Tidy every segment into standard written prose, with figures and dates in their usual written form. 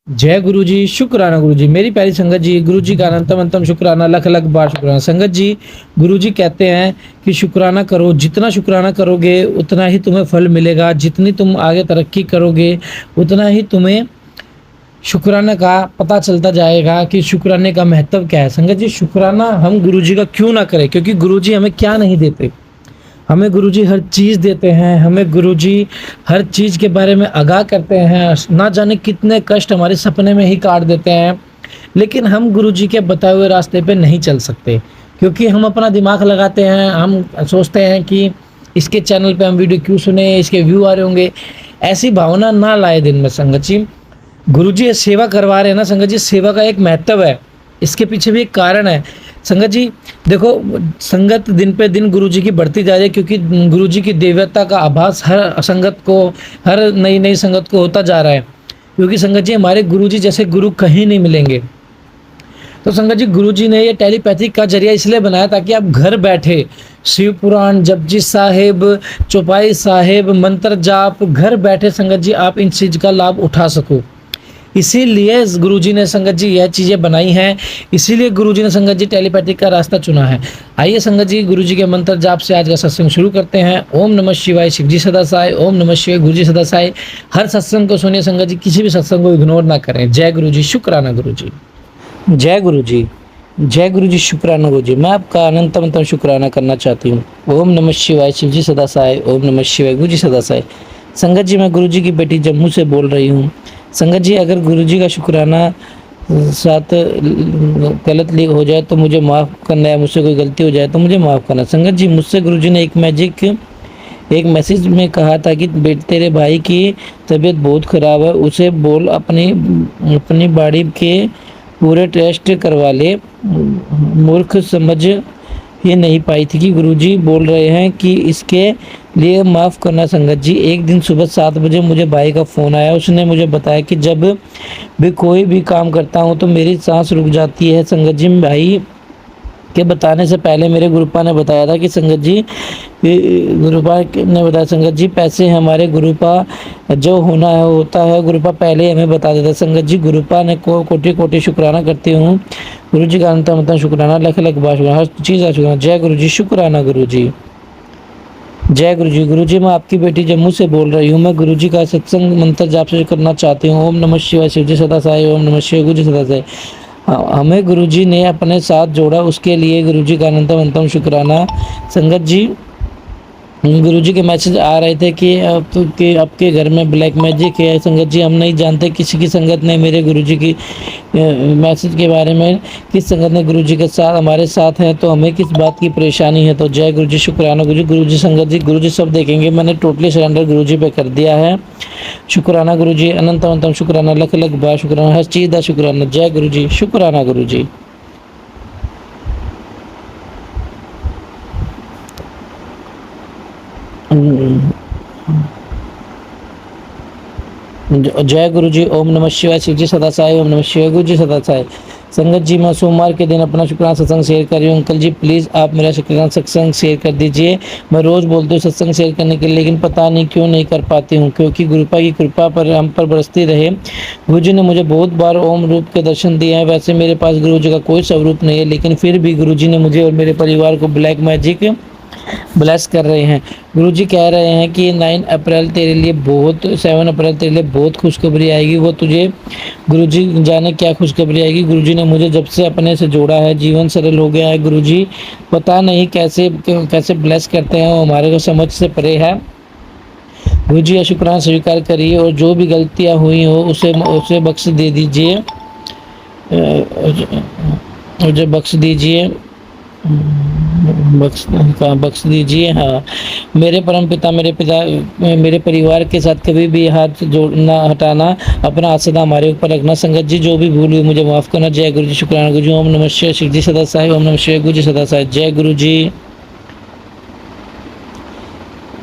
जय गुरु जी, शुक्राना गुरु जी। मेरी प्यारी संगत जी, गुरु जी का अनंतम अनंतम शुक्राना, लख लख बार शुक्राना। संगत जी, गुरु जी कहते हैं कि शुक्राना करो, जितना शुक्राना करोगे उतना ही तुम्हें फल मिलेगा, जितनी तुम आगे तरक्की करोगे उतना ही तुम्हें शुक्राना का पता चलता जाएगा कि शुक्राने का महत्व क्या है। संगत जी, शुक्राना हम गुरु जी का क्यों ना करें, क्योंकि गुरु जी हमें क्या नहीं देते। हमें गुरुजी हर चीज़ देते हैं, हमें गुरुजी हर चीज़ के बारे में आगाह करते हैं, ना जाने कितने कष्ट हमारे सपने में ही काट देते हैं, लेकिन हम गुरुजी के बताए हुए रास्ते पे नहीं चल सकते, क्योंकि हम अपना दिमाग लगाते हैं, हम सोचते हैं कि इसके चैनल पे हम वीडियो क्यों सुने, इसके व्यू आ रहे होंगे। ऐसी भावना ना लाए दिन में संगत जी। गुरुजी ये सेवा करवा रहे हैं ना संगत जी, सेवा का एक महत्व है, इसके पीछे भी एक कारण है। संगत जी देखो, संगत दिन पे दिन गुरुजी की बढ़ती जा रही है, क्योंकि गुरुजी की दिव्यता का आभास हर संगत को, हर नई नई संगत को होता जा रहा है, क्योंकि संगत जी हमारे गुरुजी जैसे गुरु कहीं नहीं मिलेंगे। तो संगत जी, गुरुजी ने ये टेलीपैथिक का जरिया इसलिए बनाया ताकि आप घर बैठे शिव पुराण, जपजी साहिब, चौपाई साहिब, मंत्र जाप, घर बैठे संगत जी आप इन चीज़ का लाभ उठा सको। इसीलिए गुरुजी ने संगत जी यह चीज़ें बनाई हैं, इसीलिए गुरुजी ने संगत जी टेलीपैथिक का रास्ता चुना है। आइए संगत जी, गुरुजी के मंत्र जाप से आज का सत्संग शुरू करते हैं। ओम नमः शिवाय, शिव जी सदा साय। ओम नमः शिवाय, गुरु जी सदा साय। हर सत्संग को सुनिए संगत जी, किसी भी सत्संग को इग्नोर ना करें। जय गुरु जी, शुक्राना गुरु जी। जय गुरु जी, जय गुरु जी, शुक्राना गुरु जी। मैं आपका अनंतम शुक्राना करना चाहती हूँ। ओम नमः शिवाय, शिव जी सदा साय। ओम नमः शिवाय, गुरु जी सदा साय। संगत जी, मैं गुरु जी की बेटी जम्मू से बोल रही हूँ। संगत जी, अगर गुरु जी का शुक्राना साथ गलत हो जाए तो मुझे माफ़ करना है, मुझसे कोई गलती हो जाए तो मुझे माफ़ करना। संगत जी, मुझसे गुरु जी ने एक मैसेज में कहा था कि तेरे भाई की तबीयत बहुत ख़राब है, उसे बोल अपनी बाड़ी के पूरे टेस्ट करवा ले। मूर्ख समझ ये नहीं पाई थी कि गुरुजी बोल रहे हैं कि इसके लिए माफ़ करना। संगत जी, एक दिन सुबह 7 बजे मुझे भाई का फ़ोन आया। उसने मुझे बताया कि जब भी कोई भी काम करता हूँ तो मेरी सांस रुक जाती है। संगत जी, भाई के बताने से पहले मेरे गुरुपा ने बताया था कि संगत जी, गुरुपा ने बताया संगत जी, पैसे हमारे गुरुपा जो होना है होता है, गुरुपा पहले हमें बता देता। संगत जी, गुरुपा ने कोटि कोटि शुक्राना करती हूँ। गुरु जी का अंत शुक्राना, लख लख बार शुक्राना, हर चीज़ का शुक्राना। जय गुरु जी, शुक्राना गुरु जी। जय गुरु जी। गुरु जी, मैं आपकी बेटी जम्मू से बोल रही हूँ। मैं गुरु जी का सत्संग मंत्र जाप से करना चाहती हूँ। ओम नमः शिवाय, शिव जी सदा साय। ओम नमः शिवाय, गुरु जी सदा साय। हमें गुरु जी ने अपने साथ जोड़ा, उसके लिए गुरु जी का अनंतम शुक्राना। संगत जी, गुरुजी के मैसेज आ रहे थे कि आपके घर में ब्लैक मैजिक है। संगत जी, हम नहीं जानते किसी की संगत ने मेरे गुरुजी की मैसेज के बारे में, किस संगत ने गुरुजी के साथ हमारे साथ है, तो हमें किस बात की परेशानी है। तो जय गुरुजी, शुक्राना गुरुजी। गुरुजी संगत जी, गुरुजी सब देखेंगे। मैंने टोटली सरेंडर गुरुजी पे कर दिया है। शुक्राना गुरुजी, अनंतम शुक्राना, लख लख बार शुक्राना, हर चीज़ का शुक्राना। जय गुरुजी, शुक्राना गुरुजी। जय गुरु जी। ओम नमः शिवाय, शिव जी सदा साय। ओम नमः शिवाय, गुरु जी सदा साय। संगत जी, मैं सोमवार के दिन अपना शुक्राना सत्संग शेयर कर रही हूँ। अंकल जी, प्लीज़ आप मेरा शुक्राना सत्संग शेयर कर दीजिए। मैं रोज़ बोलती हूँ सत्संग शेयर करने के लिए, लेकिन पता नहीं क्यों नहीं कर पाती हूँ, क्योंकि गुरुपा की कृपा पर हम पर बरसती रहे। गुरु जी ने मुझे बहुत बार ओम रूप के दर्शन दिए हैं। वैसे मेरे पास गुरु जी का कोई स्वरूप नहीं है, लेकिन फिर भी गुरु जी ने मुझे और मेरे परिवार को ब्लैक मैजिक ब्लेस कर रहे हैं। गुरुजी कह रहे हैं कि 7 अप्रैल तेरे लिए बहुत खुशखबरी आएगी। वो तुझे गुरुजी जाने क्या खुशखबरी आएगी। गुरुजी ने मुझे जब से अपने से जोड़ा है, जीवन सरल हो गया है। गुरुजी पता नहीं कैसे ब्लेस करते हैं, वो हमारे को समझ से परे है। गुरुजी, ये शुक्राना स्वीकार करिए और जो भी गलतियाँ हुई हो उसे बख्श दे दीजिए, मुझे बख्श दीजिए, बख्श दीजिए। हाँ, मेरे परम पिता, मेरे परिवार के साथ कभी भी हाथ जोड़ना हटाना, अपना हाथ सदा हमारे ऊपर रखना। संगत जी, जो भी भूल हुई मुझे माफ़ करना। जय गुरु जी, शुक्राना गुरु जी। ओम नमः शिवाय, शिव जी सदा साय। ओम नमः शिवाय, गुरु जी सदा साय। जय गुरु जी।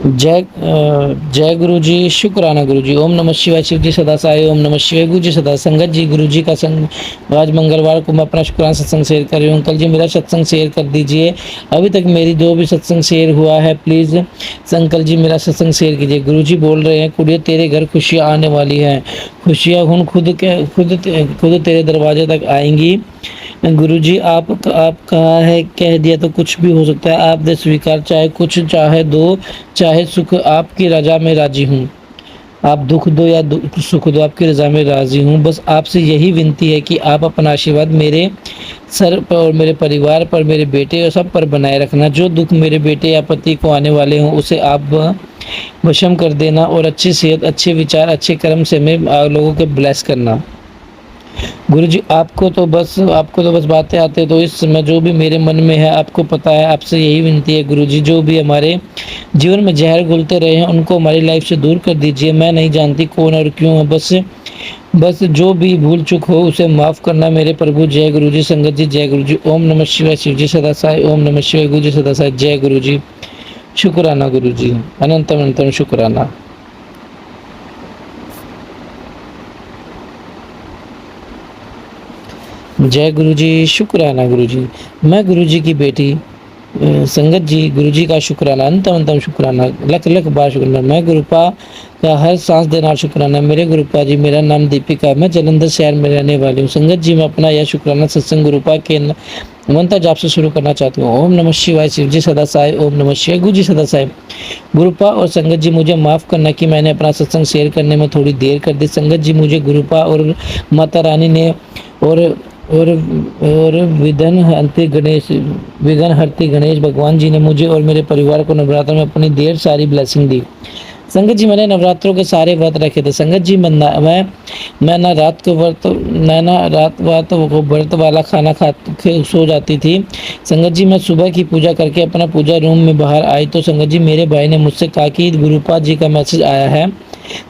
जय गुरु जी, शुक्राना गुरु जी। ओम नमः शिवाय, शिव जी सदा सहाय। ओम नमः शिवाय, गुरु जी सदा। संगत जी, गुरु जी का संग आज मंगलवार को मैं अपना शुक्राना सत्संग शेयर कर रही हूँ। अंकल जी मेरा सत्संग शेयर कर दीजिए। अभी तक मेरी जो भी सत्संग शेयर हुआ है प्लीज़ अंकल जी मेरा सत्संग शेयर कीजिए। गुरु जी बोल रहे हैं, कुड़िए तेरे घर खुशियाँ आने वाली हैं। खुशियाँ खुद तेरे दरवाजे तक आएंगी। गुरुजी आप कहा है, कह दिया तो कुछ भी हो सकता है। आप दे स्वीकार, चाहे कुछ चाहे दो, चाहे सुख आपकी रजा में राजी हूँ। आप दुख दो या सुख दो, आपकी रजा में राजी हूँ। बस आपसे यही विनती है कि आप अपना आशीर्वाद मेरे सर पर और मेरे परिवार पर, मेरे बेटे और सब पर बनाए रखना। जो दुख मेरे बेटे या पति को आने वाले हों उसे आप वशम कर देना और अच्छी सेहत, अच्छे विचार, अच्छे कर्म से मैं लोगों के ब्लेस करना। गुरुजी आपको तो बस बातें आते, तो इस समय जो भी मेरे मन में है आपको पता है। आपसे यही विनती है गुरुजी, जो भी हमारे जीवन में जहर घुलते रहे हैं उनको हमारी लाइफ से दूर कर दीजिए। मैं नहीं जानती कौन और क्यों है, बस जो भी भूल चूक हो उसे माफ़ करना मेरे प्रभु। जय गुरु जी। संगत जी जय गुरु जी। ओम नमः शिवाय, शिव जी सदा सहाय। ओम नमः शिवाय, गुरु जी सदा सहाय। जय गुरु जी, शुक्राना गुरु जी, अनंतम अनंतम शुक्राना। जय गुरु जी, शुक्राना गुरु जी। मैं गुरु जी की बेटी संगत जी, गुरु जी का शुक्राना, अंतम अंतम शुक्राना, लख लख बार शुक्राना। मैं गुरुपा का हर सांस देना शुक्राना। मेरे गुरुपा जी, मेरा नाम दीपिका, मैं जलंधर शहर में रहने वाली हूँ। संगत जी मैं अपना यह शुक्राना सत्संग गुरुपा के मंत्र जाप से शुरू करना चाहती हूँ। ओम नमः शिवाय, शिव जी सदा साई। ओम नमः शिवाय, गुरु जी सदा साई। गुरुपा और संगत जी मुझे माफ़ करना कि मैंने अपना सत्संग शेयर करने में थोड़ी देर कर दी। संगत जी मुझे गुरुपा और माता रानी ने और और विघ्न हरते गणेश भगवान जी ने मुझे और मेरे परिवार को नवरात्र में अपनी ढेर सारी ब्लेसिंग दी। संगत जी मैंने नवरात्रों के सारे व्रत रखे थे। संगत जी मैं ना रात को व्रत वाला खाना खा के सो जाती थी। संगत जी मैं सुबह की पूजा करके अपना पूजा रूम में बाहर आई तो संगत जी मेरे भाई ने मुझसे कहा कि गुरुपा जी का मैसेज आया है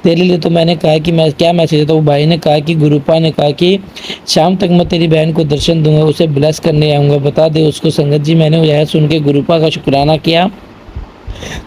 तेरे लिए। तो मैंने कहा कि मैं क्या मैसेज है, तो वो भाई ने कहा कि गुरुपा ने कहा कि शाम तक मैं तेरी बहन को दर्शन दूंगा, उसे ब्लेस करने आऊँगा, बता दे उसको। संगत जी मैंने यह सुन के गुरुपा का शुक्राना किया।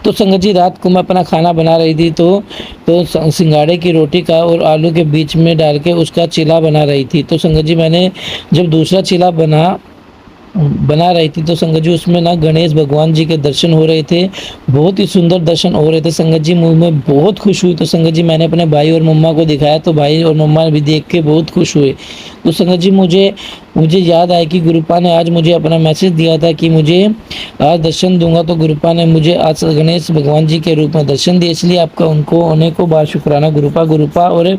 तो संगत जी रात को मैं अपना खाना बना रही थी तो सिंगाड़े की रोटी का और आलू के बीच में डाल के उसका चिला बना रही थी। तो संगत जी मैंने जब दूसरा चिला बना रही थी तो संगत जी उसमें ना गणेश भगवान जी के दर्शन हो रहे थे, बहुत ही सुंदर दर्शन हो रहे थे। संगत जी मुँह में बहुत खुश हुई। तो संगत जी मैंने अपने भाई और मम्मा को दिखाया तो भाई और मम्मा भी देख के बहुत खुश हुए। तो संगत जी मुझे याद आया कि गुरुपा ने आज मुझे अपना मैसेज दिया था कि मुझे आज दर्शन दूंगा। तो गुरुपा ने मुझे आज गणेश भगवान जी के रूप में दर्शन दिए, इसलिए आपका उनको अनेकों बार शुक्राना गुरुपा और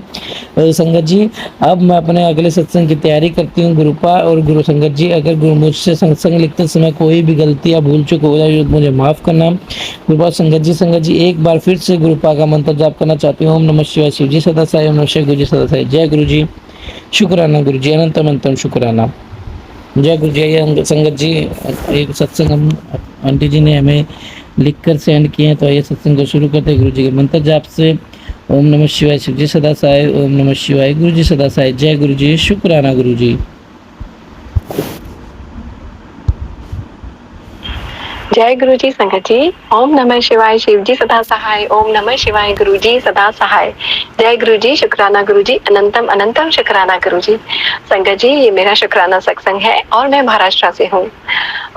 संगत जी। अब मैं अपने अगले सत्संग की तैयारी करती हूँ। गुरुपा और गुरु संगत जी, अगर मुझसे सत्संग लिखते समय कोई भी गलती या भूल चूक हो जाए मुझे माफ़ करना। गुरुपा संगत जी एक बार फिर से गुरुपा का मंत्र जाप करना चाहती हूँ। ओम नमः शिवाय, शिव जी सदा साई। ओम नमः शिवाय, गुरु जी सदा साई। जय गुरु जी, शुक्राना गुरु जी, अनंतम अनंतम शुक्राना। जय गुरु जी। ये संगत जी एक सत्संग हम आंटी जी ने हमें लिख कर सेंड किए हैं, तो ये सत्संग को शुरू करते हैं गुरु जी के मंत्र जाप से। ओम नमः शिवाय, शिव जी सदा साई। ओम नमः शिवाय, गुरु जी सदा साई। जय गुरु जी, शुक्राना गुरु जी। जय गुरु जी। संगत जी ओम नमः शिवाय, शिव जी सदा सहाय। ओम नमः शिवाय, गुरु जी सदा सहाय। जय गुरु जी, शुक्राना गुरु जी, अनंतम अनंतम शुक्राना गुरु जी। संगत जी ये मेरा शुक्राना सत्संग है और मैं महाराष्ट्र से हूँ।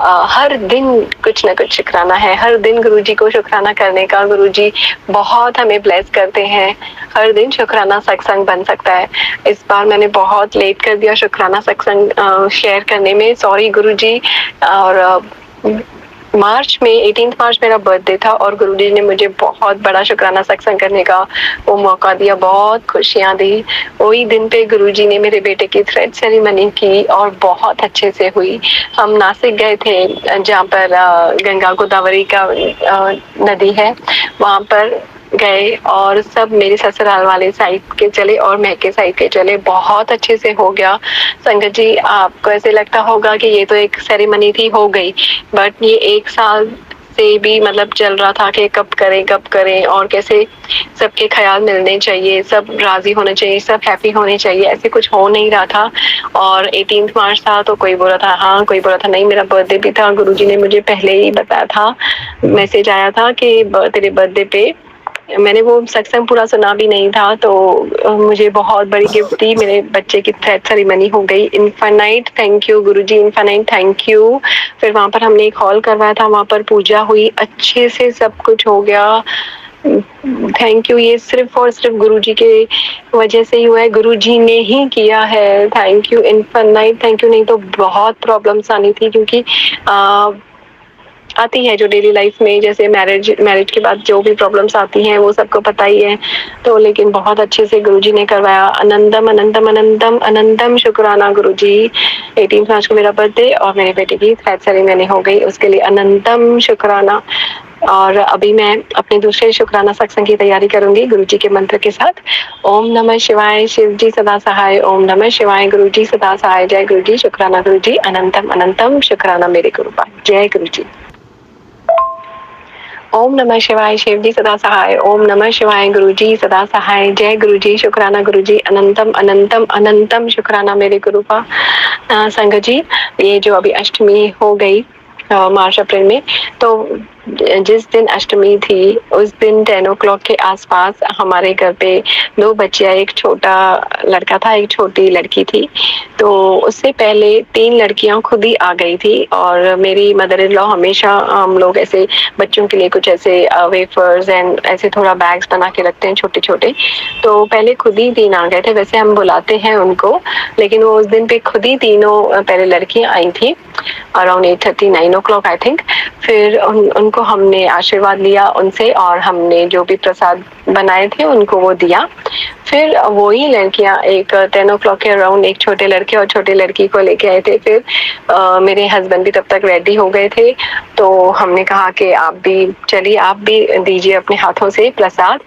हर दिन कुछ न कुछ शुक्राना है, हर दिन गुरु जी को शुक्राना करने का। गुरु जी बहुत हमें ब्लेस करते हैं, हर दिन शुक्राना सत्संग बन सकता है। इस बार मैंने बहुत लेट कर दिया शुक्राना सत्संग शेयर करने में, सॉरी गुरु जी। और मार्च में 18 मार्च मेरा बर्थडे था और गुरुजी ने मुझे बहुत बड़ा शुक्राना सत्संग करने का वो मौका दिया, बहुत खुशियां दी। वही दिन पे गुरुजी ने मेरे बेटे की थ्रेड सेरेमनी की और बहुत अच्छे से हुई। हम नासिक गए थे जहाँ पर गंगा गोदावरी का नदी है, वहाँ पर गए और सब मेरे ससुराल वाले साइड के चले और मैके साइड के चले, बहुत अच्छे से हो गया। संगत जी आपको ऐसे लगता होगा कि ये तो एक सेरेमनी थी, हो गई, बट ये 1 साल से भी मतलब चल रहा था कि कब करें और कैसे सबके ख्याल मिलने चाहिए, सब राज़ी होने चाहिए, सब हैप्पी होने चाहिए, ऐसे कुछ हो नहीं रहा था। और 18 मार्च था तो कोई बोल रहा था हाँ, कोई बोल रहा था नहीं, मेरा बर्थडे भी था, गुरुजी ने मुझे पहले ही बताया था, मैसेज आया था कि तेरे बर्थडे पे। मैंने वो सत्संग पूरा सुना भी नहीं था, तो मुझे बहुत बड़ी गिफ्ट थी, मेरे बच्चे की थ्रेड सेरेमनी हो गई। Infinite thank you Guruji, infinite thank you. फिर वहाँ पर हमने एक हॉल करवाया था, वहाँ पर पूजा हुई, अच्छे से सब कुछ हो गया। थैंक यू, ये सिर्फ और सिर्फ गुरुजी के वजह से ही हुआ है, गुरुजी ने ही किया है। Thank you infinite thank you, नहीं तो बहुत प्रॉब्लम्स आनी थी, क्योंकि आती है जो डेली लाइफ में, जैसे मैरिज के बाद जो भी प्रॉब्लम्स आती हैं वो सबको पता ही है। तो लेकिन बहुत अच्छे से गुरुजी ने करवाया। अनंतम अनंतम अनंतम अनंतम शुक्राना गुरुजी। 18 मार्च को मेरा बर्थडे और मेरे बेटे की थ्रेड सेरेमनी हो गई, उसके लिए अनंतम शुक्राना। और अभी मैं अपने दूसरे शुक्राना सत्संग की तैयारी करूंगी गुरुजी के मंत्र के साथ। ओम नमः शिवाय, शिव जी सदा सहाय। ओम नमः शिवाय, गुरुजी सदा सहाय। जय गुरुजी, शुक्राना गुरुजी, अनंतम अनंतम शुक्राना मेरे गुरुपा। जय गुरुजी। ओम नमः शिवाय, शिव जी सदा सहाय। ओम नमः शिवाय, गुरुजी सदा सहाय। जय गुरुजी, शुक्राना गुरुजी, अनंतम अनंतम अनंतम शुक्राना मेरे गुरुपा। संगत जी, ये जो अभी अष्टमी हो गई मार्च अप्रैल में, तो जिस दिन अष्टमी थी उस दिन 10 o'clock के आसपास हमारे घर पे 2 बच्चियां, एक छोटा लड़का था, एक छोटी लड़की थी। तो उससे पहले 3 लड़कियां खुद ही आ गई थी, और मेरी मदर इन लॉ हमेशा हम लोग ऐसे बच्चों के लिए कुछ ऐसे वेफर्स एंड ऐसे थोड़ा बैग्स बना के रखते हैं छोटे छोटे। तो पहले खुद ही 3 आ गए थे, वैसे हम बुलाते हैं उनको, लेकिन वो उस दिन पे खुद ही तीनों पहले लड़कियां आई थी अराउंड 8:30 9 o'clock आई थिंक। फिर उनको हमने आशीर्वाद लिया उनसे, और हमने जो भी प्रसाद बनाए थे उनको वो दिया। फिर वही लड़कियां एक 10 o'clock के अराउंड एक छोटे लड़के और छोटी लड़की को लेके आए थे। फिर मेरे हस्बैंड भी तब तक रेडी हो गए थे, तो हमने कहा कि आप भी चलिए, आप भी दीजिए अपने हाथों से प्रसाद,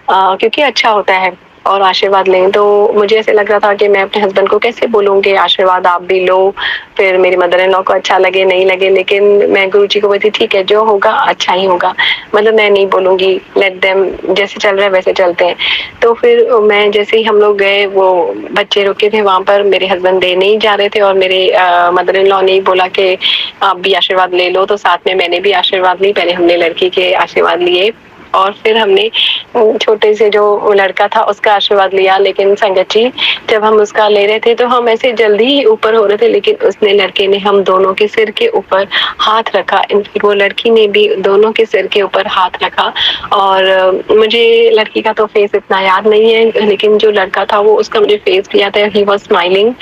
क्योंकि अच्छा होता है और आशीर्वाद लें। तो मुझे ऐसे लग रहा था कि मैं अपने हस्बैंड को कैसे बोलूँगी आशीर्वाद आप भी लो, फिर मेरी मदर इन लॉ को अच्छा लगे नहीं लगे, लेकिन मैं गुरुजी को बोलती ठीक है, जो होगा अच्छा ही होगा, मतलब मैं नहीं बोलूँगी, लेट देम, जैसे चल रहा है वैसे चलते हैं। तो फिर मैं जैसे ही हम लोग गए, वो बच्चे रुके थे वहाँ पर, मेरे हस्बैंड दे नहीं जा रहे थे, और मेरे मदर इन लॉ ने बोला कि आप भी आशीर्वाद ले लो, तो साथ में मैंने भी आशीर्वाद ली। पहले हमने लड़की के आशीर्वाद लिए, और फिर हमने छोटे से जो लड़का था उसका आशीर्वाद लिया। लेकिन संगत जी, जब हम उसका ले रहे थे तो हम ऐसे जल्दी ही ऊपर हो रहे थे, लेकिन उसने, लड़के ने, हम दोनों के सिर के ऊपर हाथ रखा, वो लड़की ने भी दोनों के सिर के ऊपर हाथ रखा। और मुझे लड़की का तो फेस इतना याद नहीं है, लेकिन जो लड़का था वो, उसका मुझे फेस भी याद है, ही वॉज स्माइलिंग,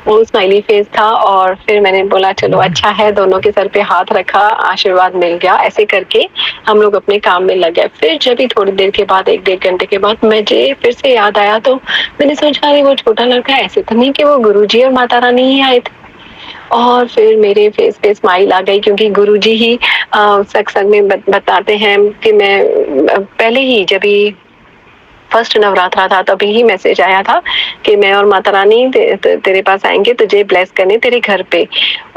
वो स्माइली फेस था। और फिर मैंने बोला चलो अच्छा है, दोनों के सर पे हाथ रखा, आशीर्वाद मिल गया। ऐसे करके हम लोग अपने काम में लग गए। फिर जब भी थोड़ी देर के बाद, 1 डेढ़ घंटे के बाद, मुझे फिर से याद आया, तो मैंने सोचा अरे वो छोटा लड़का, ऐसे तो नहीं कि वो गुरुजी और माता रानी ही आए थे। और फिर मेरे फेस पे स्माइल आ गई, क्योंकि गुरुजी ही सत्संग में बताते हैं कि मैं पहले ही, जब ही फर्स्ट नवरात्रा था, तभी ही मैसेज आया था कि मैं और माता रानी तेरे पास आएंगे तुझे ब्लेस करने तेरे घर पे।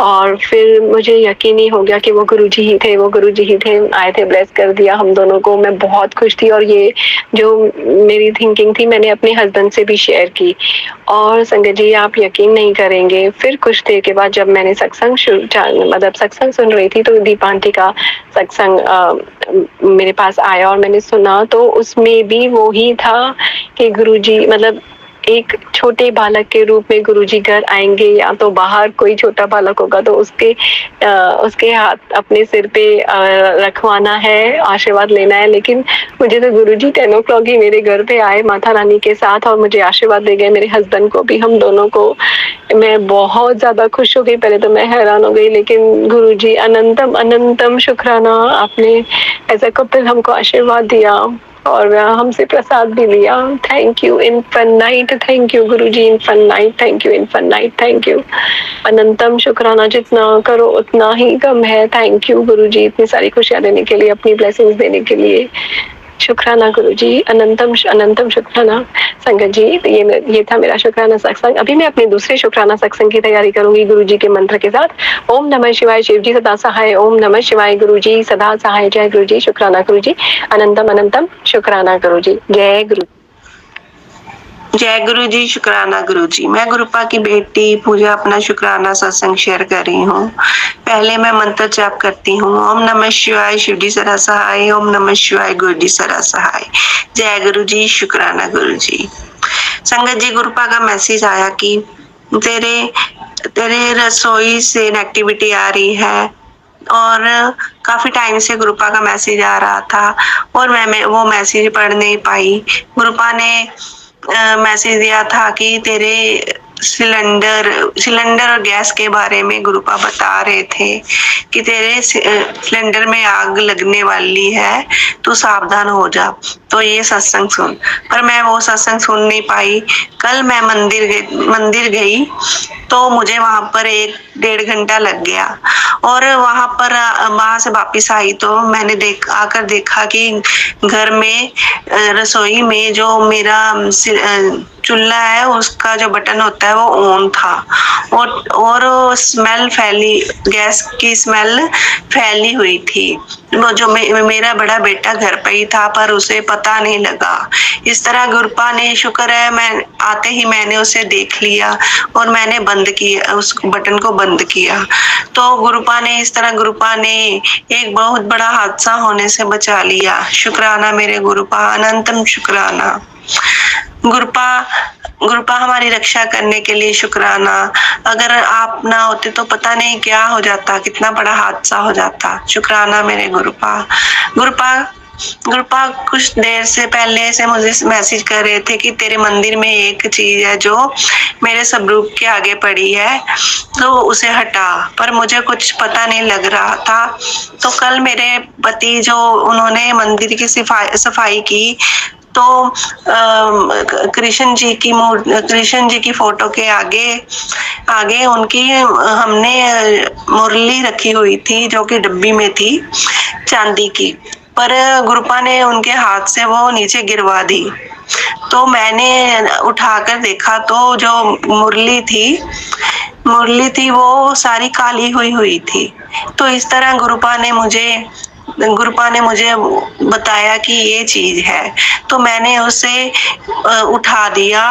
और फिर मुझे यकीन ही हो गया कि वो गुरुजी ही थे, वो गुरुजी ही थे, आए थे, ब्लेस कर दिया हम दोनों को। मैं बहुत खुश थी, और ये जो मेरी थिंकिंग थी मैंने अपने हस्बैंड से भी शेयर की। और संगत जी, आप यकीन नहीं करेंगे, फिर कुछ देर के बाद जब मैंने सत्संग मतलब सत्संग सुन रही थी, तो दीप आंटी का सत्संग मेरे पास आया और मैंने सुना, तो उसमें भी वो ही था कि गुरुजी, मतलब एक छोटे बालक के रूप में गुरुजी घर आएंगे, या तो बाहर कोई छोटा बालक होगा तो उसके हाथ अपने सिर पे रखवाना है, आशीर्वाद लेना है। लेकिन मुझे तो गुरुजी 10 o'clock ही मेरे घर पे आए माता रानी के साथ, और मुझे आशीर्वाद दे गए, मेरे हस्बैंड को भी, हम दोनों को। मैं बहुत ज्यादा खुश हो गई, पहले तो मैं हैरान हो गई, लेकिन गुरुजी अनंतम अनंतम शुक्राना, आपने एज अ कपल हमको आशीर्वाद दिया और हमसे प्रसाद भी लिया। Thank you infinite, thank you Guruji infinite, thank you infinite, thank you. अनंतम शुक्राना, जितना करो उतना ही कम है। थैंक यू गुरुजी, इतनी सारी खुशियां देने के लिए, अपनी ब्लेसिंग्स देने के लिए। शुक्राना गुरुजी, अनंतम अनंतम शुक्राना। संगत जी, ये था मेरा शुक्राना सत्संग। अभी मैं अपने दूसरे शुक्राना सत्संग की तैयारी करूंगी गुरुजी के मंत्र के साथ। ओम नमः शिवाय, शिव जी सदा सहाय। ओम नमः शिवाय, गुरुजी सदा सहाय। जय गुरुजी, शुक्राना गुरुजी, अनंतम अनंतम शुक्राना गुरुजी। जय गुरु। जय गुरु जी, शुक्राना गुरु जी। मैं गुरुपा की बेटी पूजा अपना शुक्राना सत्संग शेयर कर रही हूँ। पहले मैं मंत्र जाप करती हूँ। ओम नमः शिवाय, शिव जी सदा सहाय। ओम नमः शिवाय, गुरु जी सदा सहाय। जय गुरु जी, शुक्राना गुरु जी। संगत जी, गुरुपा का मैसेज आया कि तेरे तेरे रसोई से नेगेटिविटी आ रही है और काफी टाइम से गुरुपा का मैसेज आ रहा था और मैं वो मैसेज पढ़ नहीं पाई। गुरुपा ने मैसेज दिया था कि तेरे सिलेंडर और गैस के बारे में गुरुपा बता रहे थे कि तेरे सिलेंडर में आग लगने वाली है, तू सावधान हो जा। तो ये सत्संग सुन। पर मैं वो सत्संग सुन नहीं पाई। कल मैं मंदिर गई तो मुझे वहां पर 1-1.5 घंटा लग गया और वहां से वापिस आई तो मैंने आकर देखा कि घर में रसोई में जो मेरा चूल्हा है उसका जो बटन होता है वो ऑन था और स्मेल गैस की स्मेल फैली हुई थी। वो जो मेरा बड़ा बेटा घर पे ही था पर उसे पता नहीं लगा। इस तरह गुरुपा ने, शुक्र है मैं आते ही मैंने उसे देख लिया और मैंने बंद किया, उस बटन को बंद किया। तो गुरुपा ने एक बहुत बड़ा हादसा होने से बचा लिया। शुक्राना मेरे गुरुपा, अनंतम शुक्राना। गुरुपा हमारी रक्षा करने के लिए शुक्राना। अगर आप ना होते तो पता नहीं क्या हो जाता, कितना बड़ा हादसा हो जाता। शुक्राना मेरे गुरुपा कुछ देर से पहले से मुझे मैसेज कर रहे थे कि तेरे मंदिर में एक चीज है जो मेरे स्वरूप के आगे पड़ी है तो उसे हटा, पर मुझे कुछ पता नहीं लग रहा था। तो कल मेरे पति जो उन्होंने मंदिर की सफाई की तो कृष्ण जी की फोटो के आगे उनकी हमने मुरली रखी हुई थी जो कि डब्बी में थी चांदी की, पर गुरुपा ने उनके हाथ से वो नीचे गिरवा दी। तो मैंने उठाकर देखा तो जो मुरली थी वो सारी काली हुई थी। तो इस तरह गुरुपा ने मुझे बताया कि ये चीज है, तो मैंने उसे उठा दिया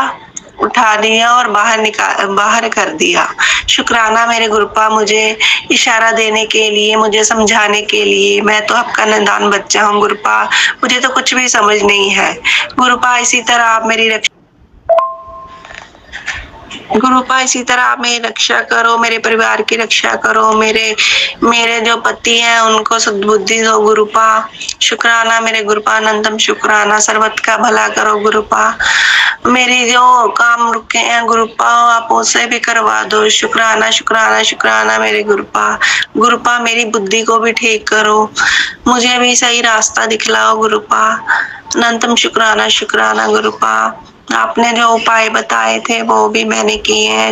और बाहर कर दिया। शुक्राना मेरे गुरुपा, मुझे इशारा देने के लिए, मुझे समझाने के लिए। मैं तो आपका नादान बच्चा हूँ गुरुपा, मुझे तो कुछ भी समझ नहीं है। गुरुपा इसी तरह आप मेरी रक्षा करो, मेरे परिवार की रक्षा करो, मेरे जो पति हैं उनको सद्बुद्धि दो गुरुपा। शुक्राना मेरे गुरुपा, अनंतम शुक्राना। सर्वत का भला करो गुरुपा। मेरी जो काम रुके हैं गुरुपा आप उसे भी करवा दो। शुक्राना मेरे गुरुपा मेरी बुद्धि को भी ठीक करो, मुझे भी सही रास्ता दिखलाओ गुरुपा। अनंतम शुक्राना गुरुपा। आपने जो उपाय बताए थे वो भी मैंने किए हैं।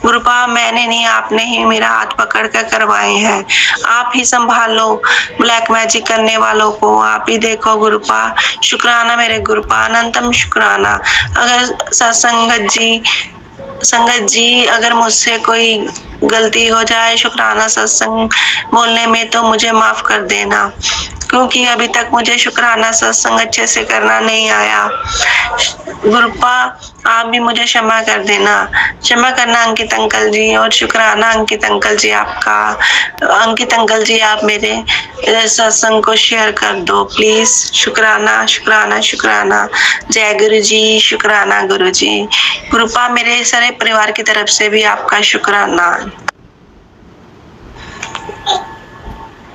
गुरुपा मैंने नहीं, आपने ही मेरा हाथ पकड़ कर करवाए हैं। आप ही संभालो ब्लैक मैजिक करने वालों को, आप ही देखो गुरुपा। शुक्राना मेरे गुरुपा, अनंतम शुक्राना। अगर संगत जी अगर मुझसे कोई गलती हो जाए शुक्राना सत्संग बोलने में तो मुझे माफ कर देना, क्योंकि अभी तक मुझे शुक्राना सत्संग अच्छे से करना नहीं आया। गुरुपा आप भी मुझे क्षमा कर देना, क्षमा करना अंकित अंकल जी, और शुक्राना अंकित अंकल जी आपका। अंकित अंकल जी आप मेरे सत्संग को शेयर कर दो प्लीज। शुक्राना। जय गुरु जी, शुक्राना गुरु जी। गुरुपा मेरे सारे परिवार की तरफ से भी आपका शुक्राना।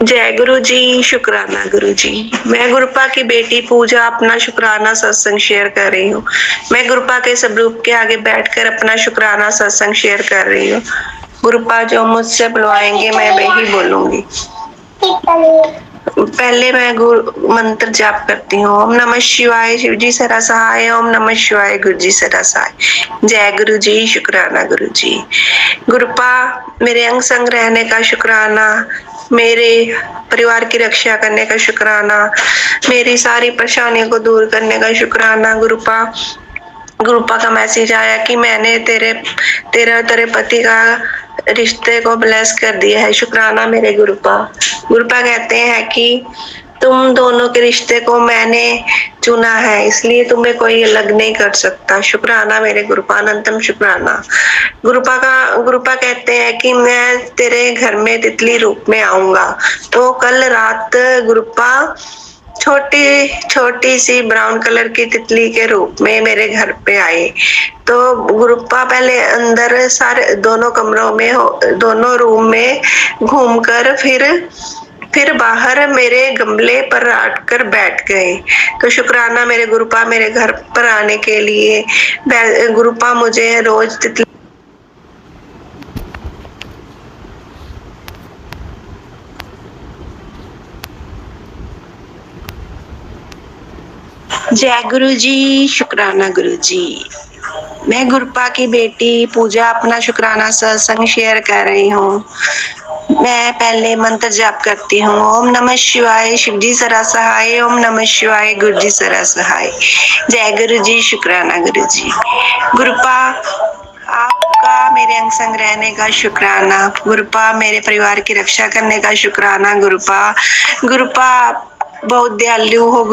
जय गुरु जी, शुक्राना गुरु जी। मैं गुरुपा की बेटी पूजा अपना शुक्राना सत्संग शेयर कर रही हूँ। मैं गुरुपा के स्वरूप के आगे बैठकर अपना शुक्राना सत्संग शेयर कर रही हूँ। गुरुपा जो मुझसे बुलवाएंगे मैं वही बोलूंगी। पहले मैं मंत्र जाप करती हूँ। ओम नमः शिवाय, शिव जी सदा सहाय। ओम नमः शिवाय, गुरु जी सदा सहाय। जय गुरु जी, शुक्राना गुरु जी। गुरुपा मेरे अंग संग रहने का शुक्राना। मेरे परिवार की रक्षा करने का शुक्राना, मेरी सारी परेशानियों को दूर करने का शुक्राना। गुरुपा का मैसेज आया कि मैंने तेरे पति का रिश्ते को ब्लेस कर दिया है। शुक्राना मेरे गुरुपा। गुरुपा कहते हैं कि तुम दोनों के रिश्ते को मैंने चुना है, इसलिए तुम्हें कोई अलग नहीं कर सकता। शुक्राना मेरे गुरुपा, अनंतम शुक्राना। गुरुपा कहते हैं कि मैं तेरे घर में तितली रूप में आऊंगा। तो कल रात गुरुपा छोटी छोटी सी ब्राउन कलर की तितली के रूप में मेरे घर पे आए। तो गुरुपा पहले अंदर सारे दोनों रूम में घूमकर फिर बाहर मेरे गमले पर आकर बैठ गए। तो शुक्राना मेरे गुरुपा मेरे घर पर आने के लिए। गुरुपा मुझे रोज तितली जय गुरु जी, शुक्राना गुरु जी। मैं गुरुपा की बेटी पूजा अपना शुक्राना सत्संग शेयर कर रही हूँ। मैं पहले मंत्र जाप करती हूँ। ओम नमः शिवाय, शिव जी सदा सहाय। ओम नमः शिवाय, गुरु जी सदा सहाय। जय गुरु जी, शुक्राना गुरु जी। गुरुपा आपका मेरे अंग संग रहने का शुक्राना। गुरुपा मेरे परिवार की रक्षा करने का शुक्राना। गुरुपा बहुत दयालु हो।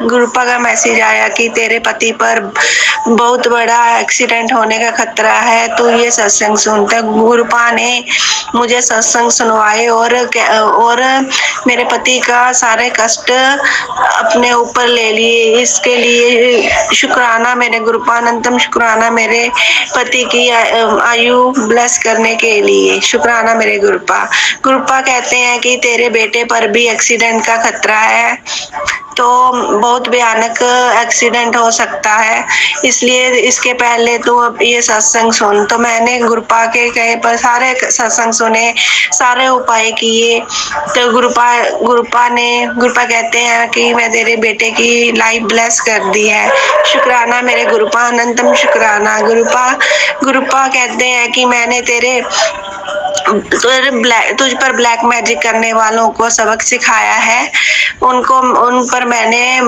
गुरुपा का मैसेज आया कि तेरे पति पर बहुत बड़ा एक्सीडेंट होने का खतरा है, तो ये सत्संग सुनता। गुरुपा ने मुझे सत्संग सुनवाए और मेरे पति का सारे कष्ट अपने ऊपर ले लिए। इसके लिए शुक्राना मेरे गुरुपा, अनंतम शुक्राना मेरे पति की आयु ब्लेस करने के लिए। शुक्राना मेरे गुरुपा। गुरुपा कहते हैं कि तेरे बेटे पर भी एक्सीडेंट का खतरा है, तो बहुत भयानक एक्सीडेंट हो सकता है, इसलिए इसके पहले तू अब ये सत्संग सुन। तो मैंने गुरुपा के कहे पर सारे सत्संग सुने, सारे उपाय किए। तो गुरुपा कहते हैं कि मैं तेरे बेटे की लाइफ ब्लेस कर दी है। शुक्राना मेरे गुरुपा, अनंतम शुक्राना। गुरुपा कहते हैं कि मैंने तुझ पर ब्लैक मैजिक करने वालों को सबक सिखाया है, उन पर मैंने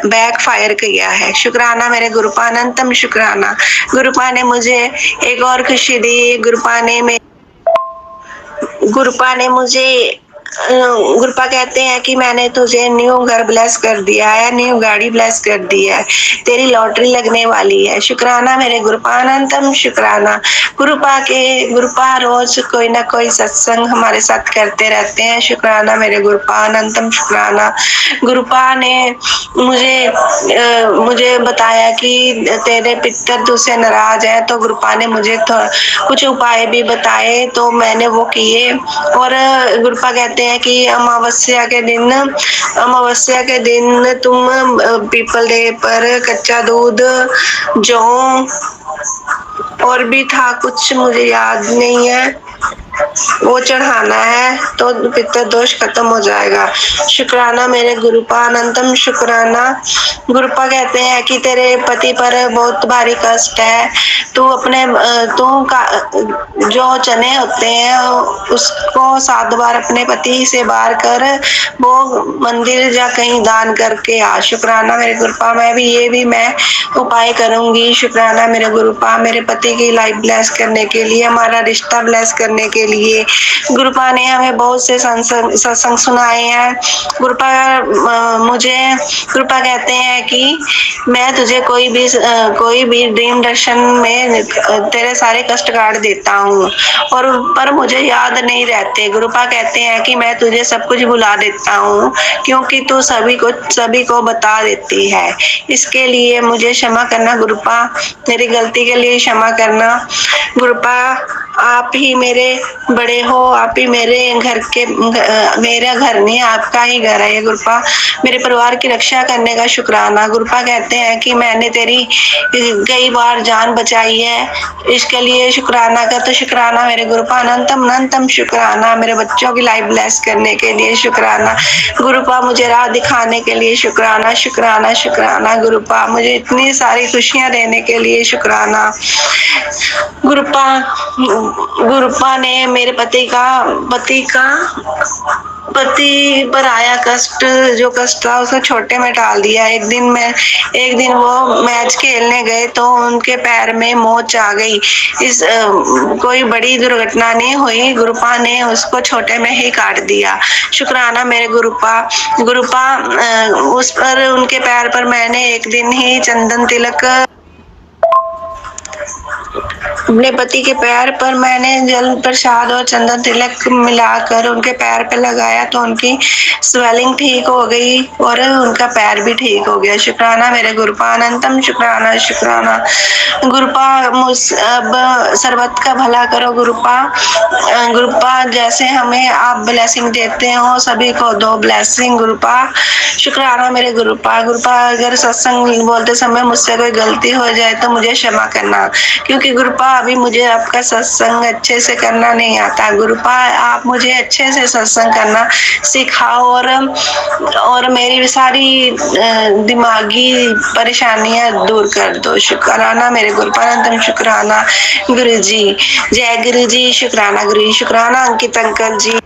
बैक फायर किया है। शुक्राना मेरे गुरुपा, अनंतम शुक्राना। गुरुपा ने मुझे एक और खुशी दी। गुरुपा कहते हैं कि मैंने तुझे न्यू घर ब्लेस कर दिया है, न्यू गाड़ी ब्लेस कर दी है, तेरी लॉटरी लगने वाली है। शुक्राना मेरे गुरुपा, अनंतम शुक्राना। गुरुपा रोज कोई ना कोई सत्संग हमारे साथ करते रहते हैं। शुक्राना मेरे गुरुपा, अनंतम शुक्राना। गुरुपा ने मुझे बताया कि तेरे पितर तुझसे नाराज है, तो गुरुपा ने मुझे कुछ उपाय भी बताए, तो मैंने वो किए। और गुरुपा कहते हैं कि अमावस्या के दिन तुम पीपल देव पर कच्चा दूध, जौ और भी था कुछ, मुझे याद नहीं है, वो चढ़ाना है तो पितर दोष खत्म हो जाएगा। शुक्राना मेरे गुरुपा, अनंतम शुक्राना। गुरुपा कहते हैं कि तेरे पति पर बहुत भारी कष्ट है, जो चने होते हैं उसको 7 बार अपने पति से बार कर वो मंदिर या कहीं दान करके आ। शुक्राना मेरे गुरुपा, मैं उपाय करूंगी। शुक्राना मेरे गुरुपा, मेरे पति की लाइफ ब्लेस करने के लिए, हमारा रिश्ता ब्लेस करने के लिए। गुरुपा ने हमें बहुत से सत्संग सुनाए हैं। गुरुपा कहते हैं कि मैं तुझे कोई भी ड्रीम दर्शन में तेरे सारे कष्ट काट देता हूँ, पर मुझे याद नहीं रहते। गुरुपा कहते हैं कि मैं तुझे सब कुछ भुला देता हूँ, क्योंकि तू सभी को बता देती है। इसके लिए मुझे क्षमा करना गुरुपा, मेरी गलती के लिए क्षमा करना। गुरुपा आप ही मेरे बड़े हो, आप ही मेरा घर नहीं, आपका ही घर है ये गुरुपा। मेरे परिवार की रक्षा करने का शुक्राना। गुरुपा कहते हैं कि मैंने तेरी कई बार जान बचाई है, इसके लिए शुक्राना कर। तो शुक्राना मेरे गुरुपा, अनंतम शुक्राना। मेरे बच्चों की लाइफ ब्लेस करने के लिए शुक्राना। गुरुपा मुझे राह दिखाने के लिए शुक्राना, शुक्राना, शुक्राना। गुरुपा मुझे इतनी सारी खुशियां देने के लिए शुक्राना। गुरुपा गुरुपा ने मेरे पति पर आया कष्ट, जो कष्ट था उसे छोटे में टाल दिया। एक दिन वो मैच खेलने गए तो उनके पैर में मोच आ गई। कोई बड़ी दुर्घटना नहीं हुई, गुरुपा ने उसको छोटे में ही काट दिया। शुक्राना मेरे गुरुपा। उस पर उनके पैर पर मैंने एक दिन ही चंदन तिलक, अपने पति के पैर पर मैंने जल प्रसाद और चंदन तिलक मिलाकर उनके पैर पर लगाया तो उनकी स्वेलिंग ठीक हो गई और उनका पैर भी ठीक हो गया। शुक्राना मेरे गुरुपा। अनंतम शुक्राना गुरुपा। अब सर्वत का भला करो गुरुपा। गुरुपा, जैसे हमें आप ब्लेसिंग देते हो सभी को दो ब्लेसिंग गुरुपा। शुक्राना मेरे गुरुपा। अगर सत्संग बोलते समय मुझसे कोई गलती हो जाए तो मुझे क्षमा करना, क्योंकि गुरुपा अभी मुझे आपका सत्संग अच्छे से करना नहीं आता। गुरुपा, आप मुझे अच्छे से सत्संग करना सिखाओ और मेरी सारी दिमागी परेशानियां दूर कर दो। शुक्राना मेरे गुरुपा। अनंतम शुक्राना गुरु जी। जय गुरु जी। शुक्राना गुरु जी। शुक्राना अंकित अंकल जी।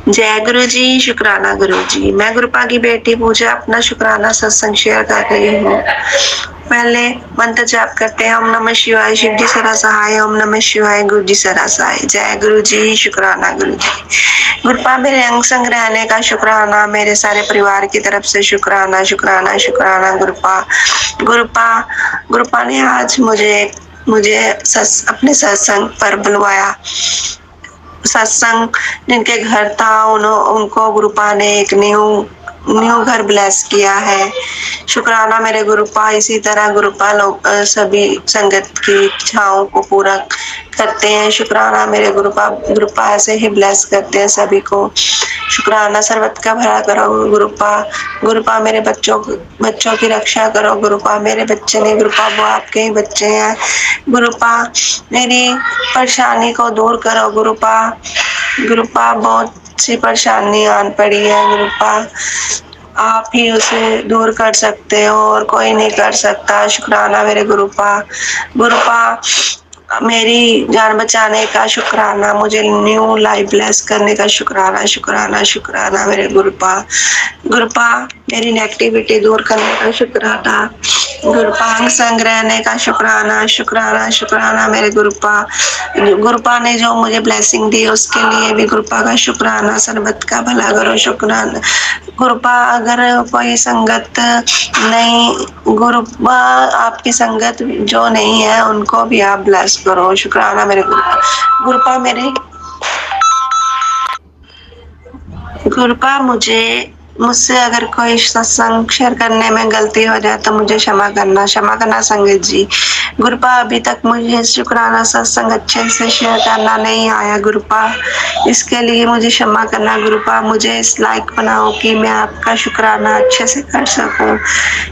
जय गुरु जी। शुक्राना गुरु जी। मैं गुरुपा की बेटी पूजा अपना शुक्राना सत्संग शेयर कर रही हूँ। पहले मंत्र जाप करते हैं। ओम नमः शिवाय शिव जी सदा सहाय। ओम नमः शिवाय गुरु जी सदा सहाय। जय गुरु जी। शुक्राना गुरु जी। गुरुपा, मेरे अंग संग रहने का शुक्राना, मेरे सारे परिवार की तरफ से शुक्राना गुरुपा। गुरुपा ने आज मुझे अपने सत्संग पर बुलवाया। सत्संग जिनके घर था उनको गुरुपा ने एक न्यू घर ब्लेस किया है। शुक्राना मेरे गुरुपा। इसी तरह गुरुपा लोग सभी संगत की इच्छाओं को पूरा करते हैं। शुक्राना मेरे गुरुपा ऐसे ही ब्लेस करते हैं सभी को। शुक्राना सर्वत का भला करो गुरुपा मेरे बच्चों की रक्षा करो गुरुपा। मेरे बच्चे नहीं गुरुपा, वो आपके ही बच्चे हैं गुरुपा। मेरी परेशानी को दूर करो गुरुपा। बहुत सी परेशानी आन पड़ी है गुरुपा, आप ही उसे दूर कर सकते हो और कोई नहीं कर सकता। शुक्राना मेरे गुरुपा। मेरी जान बचाने का शुक्राना, मुझे न्यू लाइफ ब्लेस करने का शुक्राना मेरे गुरुपा। मेरी नेगेटिविटी दूर करने का शुक्राना गुरुपा। अंग संग रहने का शुक्राना मेरे गुरुपा ने जो मुझे ब्लेसिंग दी उसके लिए भी गुरुपा का शुक्राना। सर्वत का भला करो शुक्राना गुरुपा। अगर कोई संगत नहीं गुरुपा, आपकी संगत जो नहीं है उनको भी आप ब्लेस करो। शुक्राना मेरे गुरुपा। मेरे गुरुपा, मुझसे अगर कोई सत्संग शेयर करने में गलती हो जाए तो मुझे क्षमा करना संगत जी। गुरुपा, अभी तक मुझे शुक्राना सत्संग अच्छे से शेयर करना नहीं आया गुरुपा, इसके लिए मुझे क्षमा करना गुरुपा। मुझे इस लायक बनाओ कि मैं आपका शुक्राना अच्छे से कर सकूं।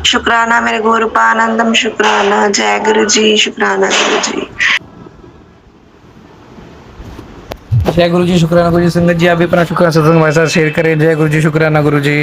शुक्राना मेरे गुरुपा। आनंदम शुक्राना। जय गुरु जी। शुक्राना गुरु जी। जय गुरु जी। शुक्राना गुरु जी। संगत जी, आप भी अपना शुक्राना सत्संग हमारे साथ शेयर करें। जय गुरु जी। शुक्राना गुरु जी।